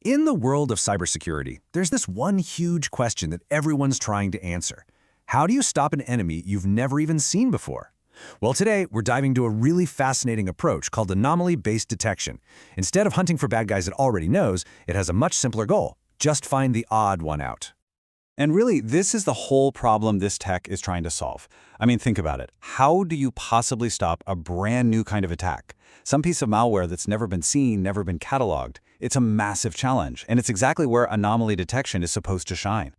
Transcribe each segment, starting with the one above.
In the world of cybersecurity, there's this one huge question that everyone's trying to answer. How do you stop an enemy you've never even seen before? Well, today, we're diving into a really fascinating approach called Anomaly-Based Detection. Instead of hunting for bad guys it already knows, it has a much simpler goal. Just find the odd one out. And really, this is the whole problem this tech is trying to solve. I mean, think about it. How do you possibly stop a brand new kind of attack? Some piece of malware that's never been seen, never been cataloged. It's a massive challenge, and it's exactly where anomaly detection is supposed to shine.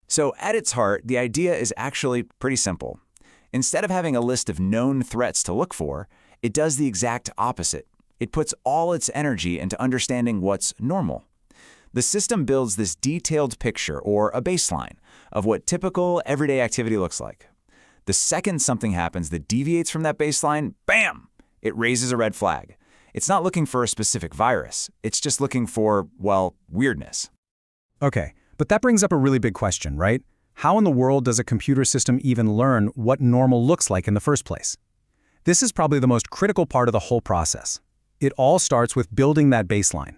So at its heart, the idea is actually pretty simple. Instead of having a list of known threats to look for, it does the exact opposite. It puts all its energy into understanding what's normal. The system builds this detailed picture, or a baseline, of what typical everyday activity looks like. The second something happens that deviates from that baseline, bam! It raises a red flag. It's not looking for a specific virus. It's just looking for, well, weirdness. Okay, but that brings up a really big question, right? How in the world does a computer system even learn what normal looks like in the first place? This is probably the most critical part of the whole process. It all starts with building that baseline.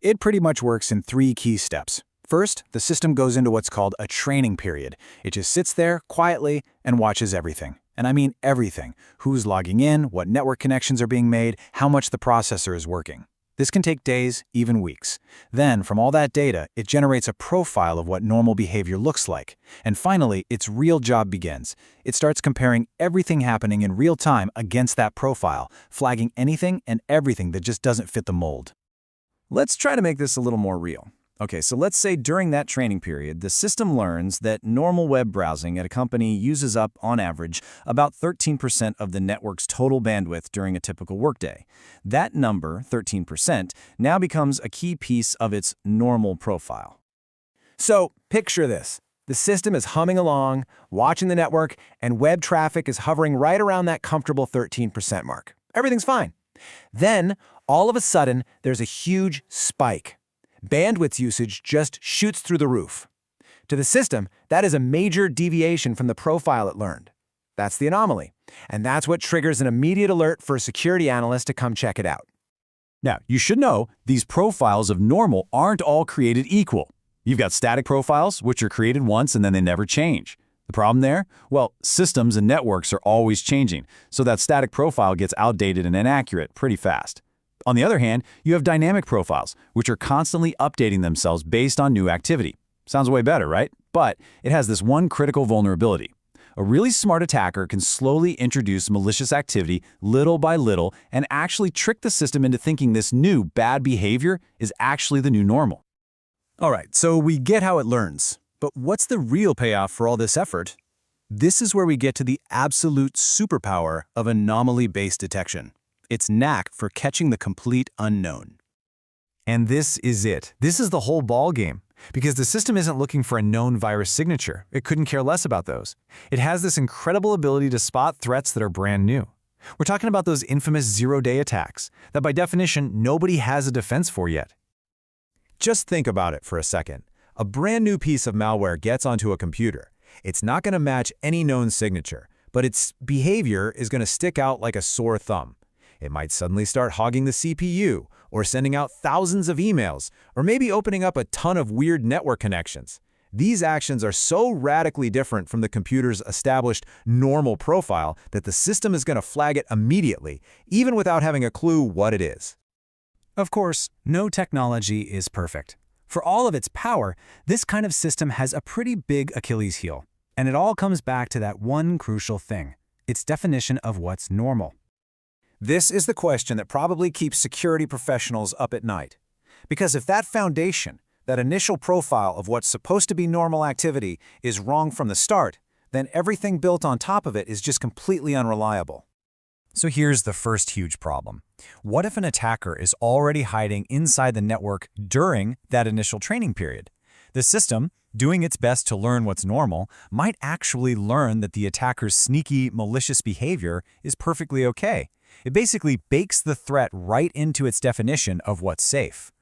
It pretty much works in 3 key steps. First, the system goes into what's called a training period. It just sits there quietly and watches everything. And I mean everything. Who's logging in, what network connections are being made, how much the processor is working. This can take days, even weeks. Then, from all that data, it generates a profile of what normal behavior looks like. And finally, its real job begins. It starts comparing everything happening in real time against that profile, flagging anything and everything that just doesn't fit the mold. Let's try to make this a little more real. Okay, so let's say during that training period, the system learns that normal web browsing at a company uses up, on average, about 13% of the network's total bandwidth during a typical workday. That number, 13%, now becomes a key piece of its normal profile. So, picture this. The system is humming along, watching the network, and web traffic is hovering right around that comfortable 13% mark. Everything's fine. Then, all of a sudden, there's a huge spike. Bandwidth usage just shoots through the roof. To the system, that is a major deviation from the profile it learned. That's the anomaly. And that's what triggers an immediate alert for a security analyst to come check it out. Now, you should know these profiles of normal aren't all created equal. You've got static profiles, which are created once and then they never change. The problem there? Well, systems and networks are always changing, so that static profile gets outdated and inaccurate pretty fast. On the other hand, you have dynamic profiles, which are constantly updating themselves based on new activity. Sounds way better, right? But it has this one critical vulnerability. A really smart attacker can slowly introduce malicious activity little by little and actually trick the system into thinking this new bad behavior is actually the new normal. All right, so we get how it learns. But what's the real payoff for all this effort? This is where we get to the absolute superpower of anomaly-based detection. Its knack for catching the complete unknown. And this is it. This is the whole ballgame. Because the system isn't looking for a known virus signature. It couldn't care less about those. It has this incredible ability to spot threats that are brand new. We're talking about those infamous zero-day attacks that by definition nobody has a defense for yet. Just think about it for a second. A brand new piece of malware gets onto a computer. It's not going to match any known signature, but its behavior is going to stick out like a sore thumb. It might suddenly start hogging the CPU, or sending out thousands of emails, or maybe opening up a ton of weird network connections. These actions are so radically different from the computer's established normal profile that the system is going to flag it immediately, even without having a clue what it is. Of course, no technology is perfect. For all of its power, this kind of system has a pretty big Achilles heel. And it all comes back to that one crucial thing, its definition of what's normal. This is the question that probably keeps security professionals up at night. Because if that foundation, that initial profile of what's supposed to be normal activity, is wrong from the start, then everything built on top of it is just completely unreliable. So here's the first huge problem. What if an attacker is already hiding inside the network during that initial training period? The system, doing its best to learn what's normal, might actually learn that the attacker's sneaky, malicious behavior is perfectly okay. It basically bakes the threat right into its definition of what's safe.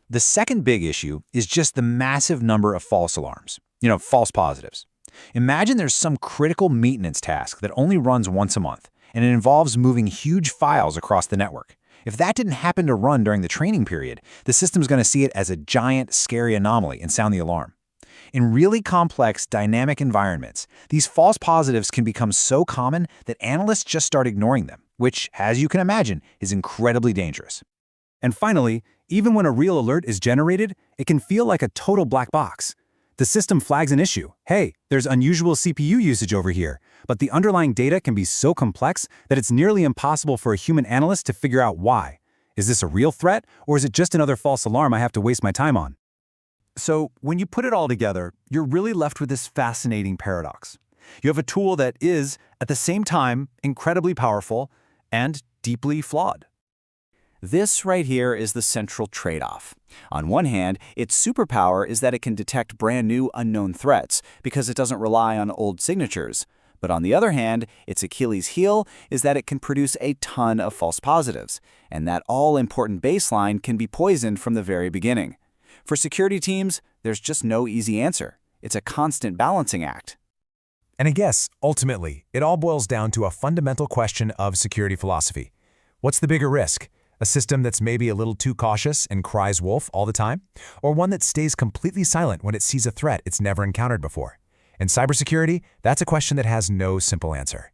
The second big issue is just the massive number of false alarms. False positives. Imagine there's some critical maintenance task that only runs once a month, and it involves moving huge files across the network. If that didn't happen to run during the training period, the system's going to see it as a giant, scary anomaly and sound the alarm. In really complex, dynamic environments, these false positives can become so common that analysts just start ignoring them, which, as you can imagine, is incredibly dangerous. And finally, even when a real alert is generated, it can feel like a total black box. The system flags an issue. Hey, there's unusual CPU usage over here. But the underlying data can be so complex that it's nearly impossible for a human analyst to figure out why. Is this a real threat, or is it just another false alarm I have to waste my time on? So, when you put it all together, you're really left with this fascinating paradox. You have a tool that is, at the same time, incredibly powerful and deeply flawed. This right here is the central trade-off. On one hand, its superpower is that it can detect brand new unknown threats because it doesn't rely on old signatures. But on the other hand, its Achilles heel is that it can produce a ton of false positives, and that all-important baseline can be poisoned from the very beginning. For security teams, there's just no easy answer. It's a constant balancing act. And I guess, ultimately, it all boils down to a fundamental question of security philosophy. What's the bigger risk? A system that's maybe a little too cautious and cries wolf all the time? Or one that stays completely silent when it sees a threat it's never encountered before? In cybersecurity, that's a question that has no simple answer.